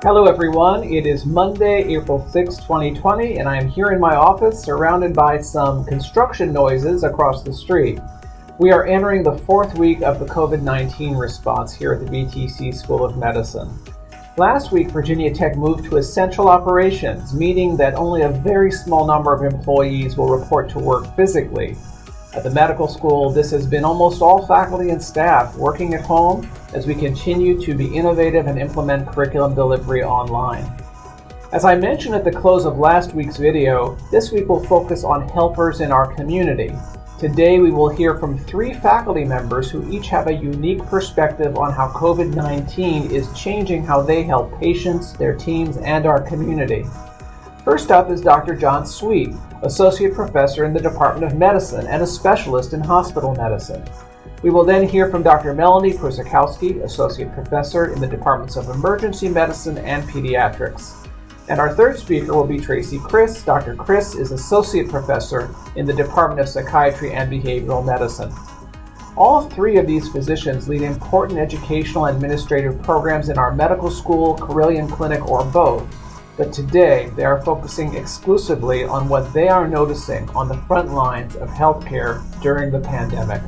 Hello everyone, it is Monday, April 6, 2020, and I am here in my office surrounded by some construction noises across the street. We are entering the fourth week of the COVID-19 response here at the BTC School of Medicine. Last week, Virginia Tech moved to essential operations, meaning that only a very small number of employees will report to work physically. At the medical school, this has been almost all faculty and staff working at home as we continue to be innovative and implement curriculum delivery online. As I mentioned at the close of last week's video, this week will focus on helpers in our community. Today we will hear from 3 faculty members who each have a unique perspective on how COVID-19 is changing how they help patients, their teams, and our community. First up is Dr. John Sweet, Associate Professor in the Department of Medicine and a specialist in hospital medicine. We will then hear from Dr. Melanie Prusakowski, Associate Professor in the Departments of Emergency Medicine and Pediatrics. And our third speaker will be Tracy Criss. Dr. Criss is Associate Professor in the Department of Psychiatry and Behavioral Medicine. All 3 of these physicians lead important educational and administrative programs in our medical school, Carilion Clinic, or both. But today, they are focusing exclusively on what they are noticing on the front lines of healthcare during the pandemic.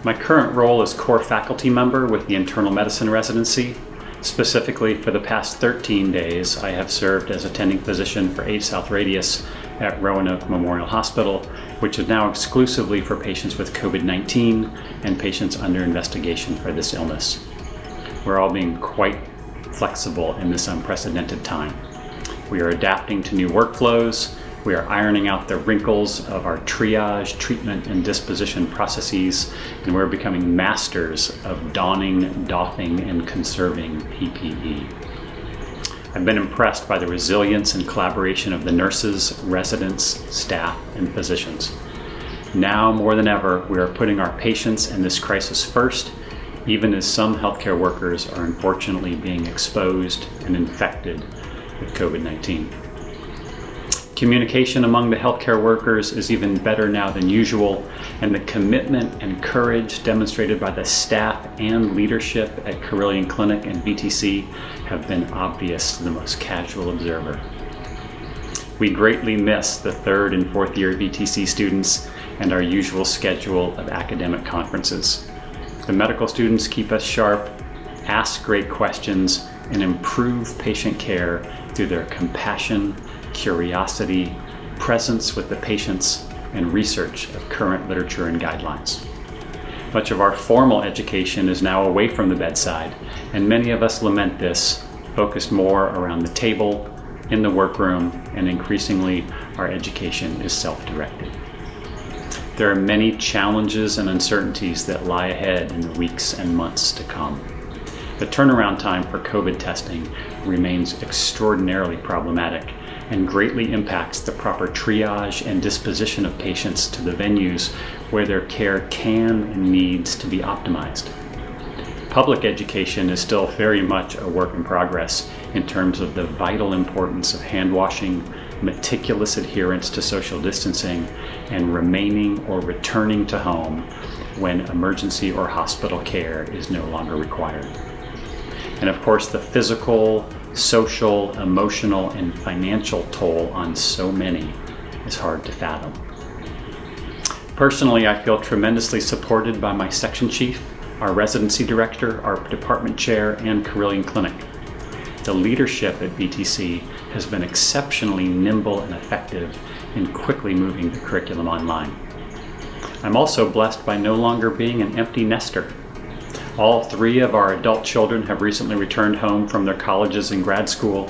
My current role is core faculty member with the internal medicine residency. Specifically, for the past 13 days, I have served as attending physician for 8 South Radius at Roanoke Memorial Hospital, which is now exclusively for patients with COVID-19 and patients under investigation for this illness. We're all being quite flexible in this unprecedented time. We are adapting to new workflows. We are ironing out the wrinkles of our triage, treatment, and disposition processes, and we're becoming masters of donning, doffing, and conserving PPE. I've been impressed by the resilience and collaboration of the nurses, residents, staff, and physicians. Now more than ever, we are putting our patients in this crisis first, even as some healthcare workers are unfortunately being exposed and infected with COVID-19. Communication among the healthcare workers is even better now than usual, and the commitment and courage demonstrated by the staff and leadership at Carilion Clinic and BTC have been obvious to the most casual observer. We greatly miss the 3rd and 4th year BTC students and our usual schedule of academic conferences. The medical students keep us sharp, ask great questions, and improve patient care through their compassion, curiosity, presence with the patients, and research of current literature and guidelines. Much of our formal education is now away from the bedside, and many of us lament this, focused more around the table, in the workroom, and increasingly our education is self-directed. There are many challenges and uncertainties that lie ahead in the weeks and months to come. The turnaround time for COVID testing remains extraordinarily problematic and greatly impacts the proper triage and disposition of patients to the venues where their care can and needs to be optimized. Public education is still very much a work in progress in terms of the vital importance of hand washing, meticulous adherence to social distancing, and remaining or returning to home when emergency or hospital care is no longer required. And of course, the physical, social, emotional, and financial toll on so many is hard to fathom. Personally, I feel tremendously supported by my section chief, our residency director, our department chair, and Carilion Clinic. The leadership at BTC has been exceptionally nimble and effective in quickly moving the curriculum online. I'm also blessed by no longer being an empty nester. All 3 of our adult children have recently returned home from their colleges and grad school,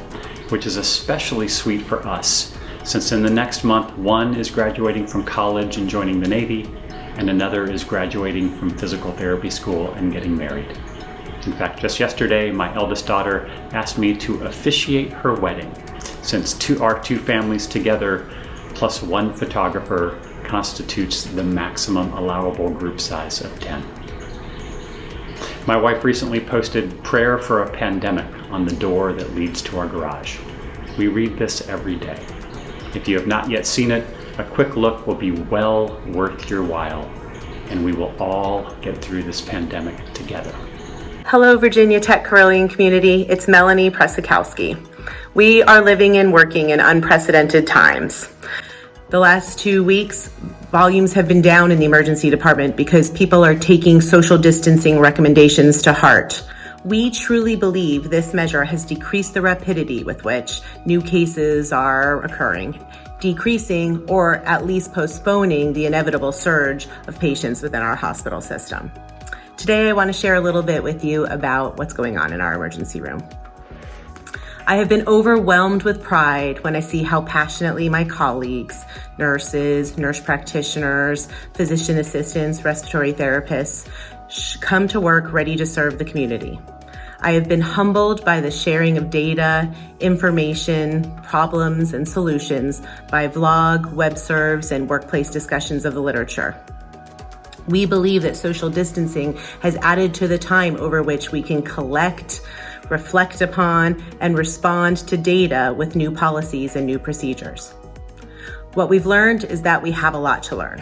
which is especially sweet for us, since in the next month, one is graduating from college and joining the Navy, and another is graduating from physical therapy school and getting married. In fact, just yesterday, my eldest daughter asked me to officiate her wedding, since our two families together, plus 1 photographer, constitutes the maximum allowable group size of 10. My wife recently posted "Prayer for a Pandemic" on the door that leads to our garage. We read this every day. If you have not yet seen it, a quick look will be well worth your while, and we will all get through this pandemic together. Hello, Virginia Tech Carilion community. It's Melanie Presikowski. We are living and working in unprecedented times. The last 2 weeks, volumes have been down in the emergency department because people are taking social distancing recommendations to heart. We truly believe this measure has decreased the rapidity with which new cases are occurring, decreasing or at least postponing the inevitable surge of patients within our hospital system. Today, I want to share a little bit with you about what's going on in our emergency room. I have been overwhelmed with pride when I see how passionately my colleagues, nurses, nurse practitioners, physician assistants, respiratory therapists, come to work ready to serve the community. I have been humbled by the sharing of data, information, problems, and solutions by vlog, web serves, and workplace discussions of the literature. We believe that social distancing has added to the time over which we can collect, reflect upon, and respond to data with new policies and new procedures. What we've learned is that we have a lot to learn.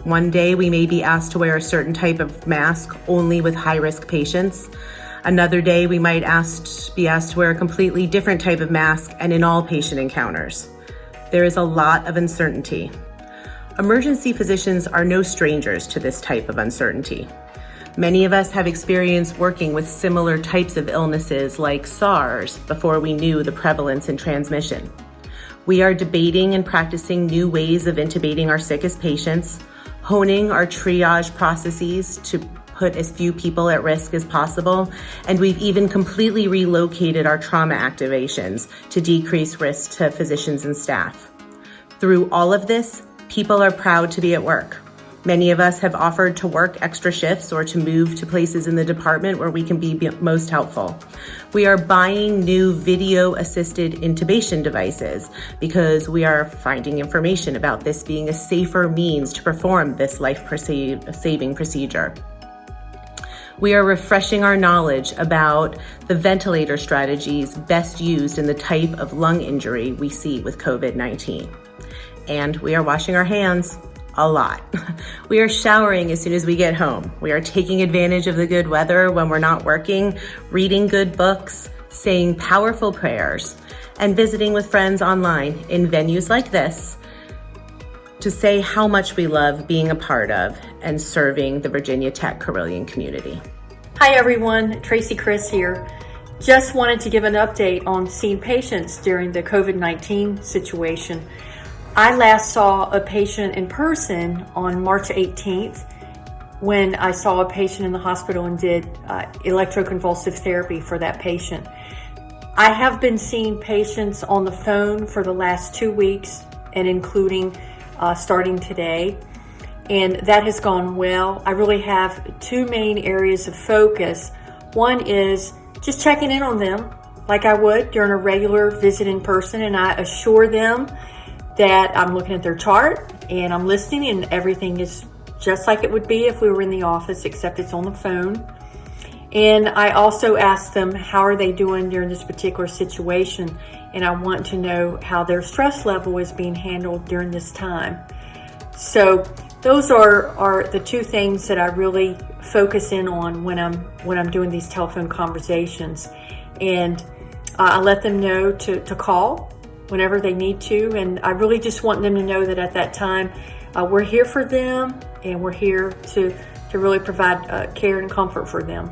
One day we may be asked to wear a certain type of mask only with high-risk patients. Another day we might be asked to wear a completely different type of mask and in all patient encounters. There is a lot of uncertainty. Emergency physicians are no strangers to this type of uncertainty. Many of us have experience working with similar types of illnesses like SARS before we knew the prevalence and transmission. We are debating and practicing new ways of intubating our sickest patients, honing our triage processes to put as few people at risk as possible, and we've even completely relocated our trauma activations to decrease risk to physicians and staff. Through all of this, people are proud to be at work. Many of us have offered to work extra shifts or to move to places in the department where we can be most helpful. We are buying new video-assisted intubation devices because we are finding information about this being a safer means to perform this life-saving procedure. We are refreshing our knowledge about the ventilator strategies best used in the type of lung injury we see with COVID-19. And we are washing our hands a lot. We are showering as soon as we get home. We are taking advantage of the good weather when we're not working, reading good books, saying powerful prayers, and visiting with friends online in venues like this to say how much we love being a part of and serving the Virginia Tech Carilion community. Hi everyone, Tracy Chris here. Just wanted to give an update on seeing patients during the COVID-19 situation. I last saw a patient in person on March 18th when I saw a patient in the hospital and did electroconvulsive therapy for that patient. I have been seeing patients on the phone for the last 2 weeks and including starting today, and that has gone well. I really have two main areas of focus. One is just checking in on them like I would during a regular visit in person, and I assure them that I'm looking at their chart and I'm listening and everything is just like it would be if we were in the office, except it's on the phone. And I also ask them how are they doing during this particular situation, and I want to know how their stress level is being handled during this time. So those are the two things that I really focus in on when I'm doing these telephone conversations. And I let them know to call whenever they need to, and I really just want them to know that at that time we're here for them and we're here to really provide care and comfort for them.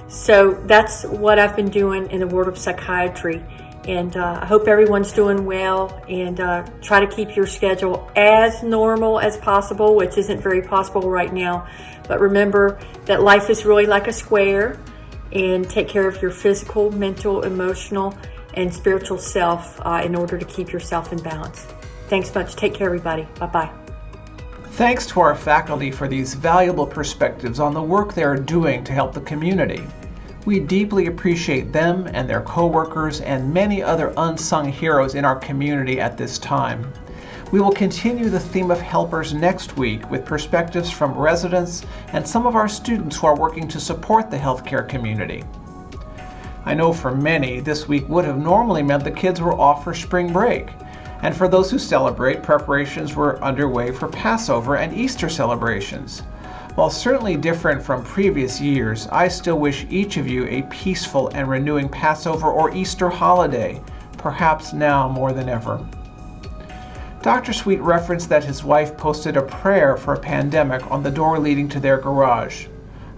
So that's what I've been doing in the world of psychiatry, and I hope everyone's doing well, and try to keep your schedule as normal as possible, which isn't very possible right now, but remember that life is really like a square, and take care of your physical, mental, emotional, and spiritual self in order to keep yourself in balance. Thanks much. Take care, everybody. Bye-bye. Thanks to our faculty for these valuable perspectives on the work they are doing to help the community. We deeply appreciate them and their coworkers and many other unsung heroes in our community at this time. We will continue the theme of helpers next week with perspectives from residents and some of our students who are working to support the healthcare community. I know for many, this week would have normally meant the kids were off for spring break. And for those who celebrate, preparations were underway for Passover and Easter celebrations. While certainly different from previous years, I still wish each of you a peaceful and renewing Passover or Easter holiday, perhaps now more than ever. Dr. Sweet referenced that his wife posted a prayer for a pandemic on the door leading to their garage.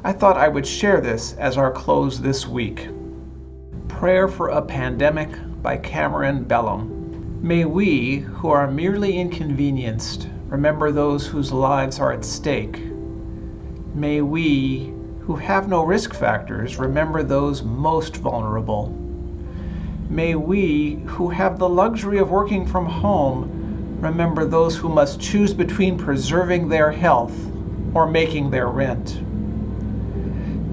I thought I would share this as our close this week. Prayer for a Pandemic by Cameron Bellum. May we, who are merely inconvenienced, remember those whose lives are at stake. May we, who have no risk factors, remember those most vulnerable. May we, who have the luxury of working from home, remember those who must choose between preserving their health or making their rent.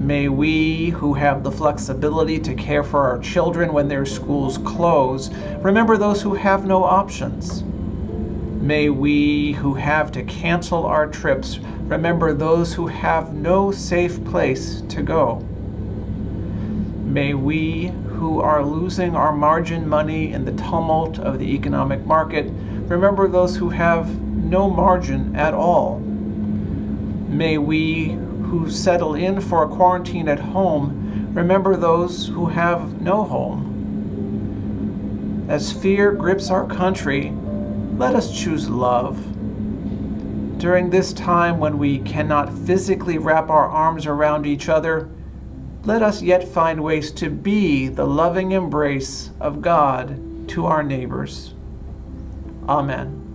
May we, who have the flexibility to care for our children when their schools close, remember those who have no options. May we, who have to cancel our trips, remember those who have no safe place to go. May we, who are losing our margin money in the tumult of the economic market, remember those who have no margin at all. May we, who settle in for a quarantine at home, remember those who have no home. As fear grips our country, let us choose love. During this time when we cannot physically wrap our arms around each other, let us yet find ways to be the loving embrace of God to our neighbors. Amen.